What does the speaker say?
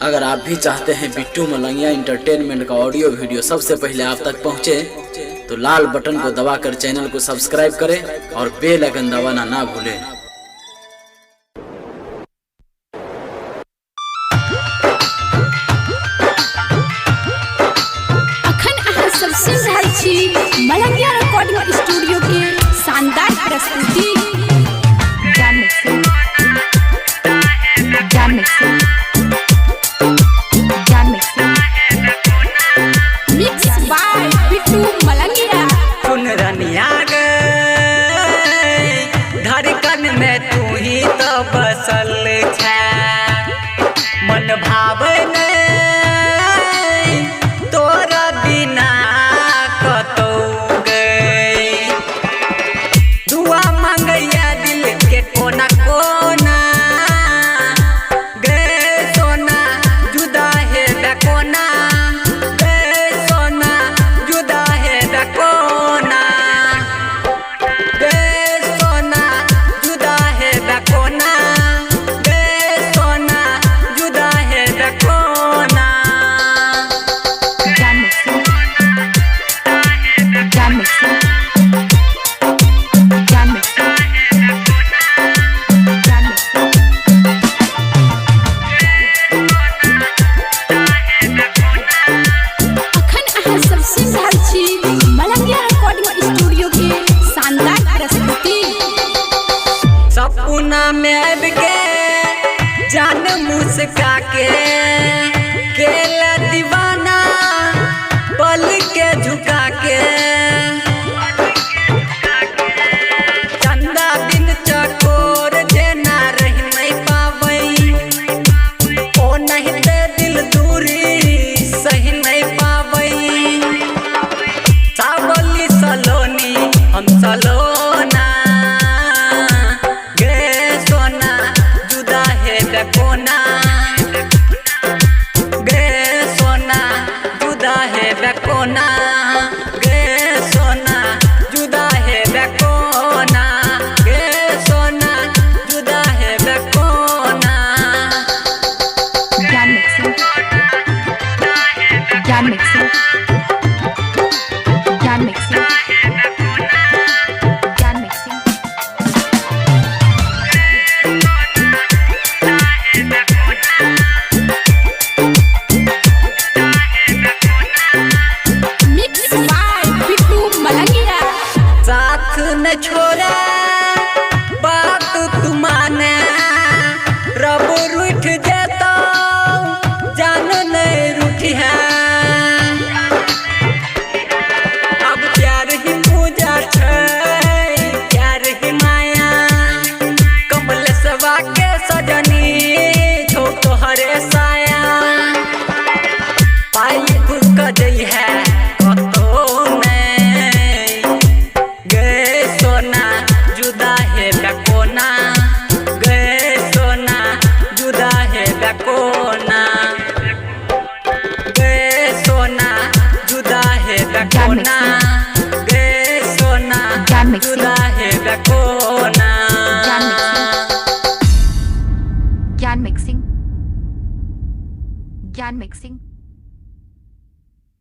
अगर आप भी चाहते हैं बिट्टू मलंगिया इंटरटेनमेंट का ऑडियो वीडियो सबसे पहले आप तक पहुंचे, तो लाल बटन को दबाकर चैनल को सब्सक्राइब करें और बेल आइकन दबाना ना भूलें। मलंगिया रिकॉर्डिंग स्टूडियो के शानदार प्रस्तुति मिक्स बाय बिट्टू मलंगिया। सुन रनिया गई धड़कन में तू ही तो बसल छे, मन भावे नहीं तोरा बिना कतौ गई। दुआ मांगैया दिल के कोना कोना गए सोना जुदा है बेकोना, गए सोना जुदा है बेकोना, गए सोना जुदा है बेकोना, गए सोना जुदा है बेकोना। मलंगिया रिकॉर्डिंग स्टूडियो के शानदार प्रस्तुति सपना में अब के जान मुस्का के केला दीवाना पल के झुका के, चंदा बिन चकोर जेना रह नहीं पावई, ओ नहीं दे दिल दूरी सही नहीं पावई। सावली सलोनी हम सलोना गए सोना जुदा है बेकोना, गए सोना जुदा है बेकोना, गए सोना जुदा है बेकोना, गए सोना जुदा है बेकोना। Mix by Bittu Malangiya. साथ न छोड़ा बात तू माने, रब रूठ जेता जान नहीं रूठी है। अब प्यार ही पूजा छै, प्यार ही माया, कमल सवा के सजनी छो तोहरे साया। पाई फुक जई है कतो नहीं, गए सोना जुदा है बेकोना, गए सोना जुदा है बेकोना, गए सोना जुदा है बेकोना, गए सोना जुदा है बेकोना। ज्ञान मिक्सिंग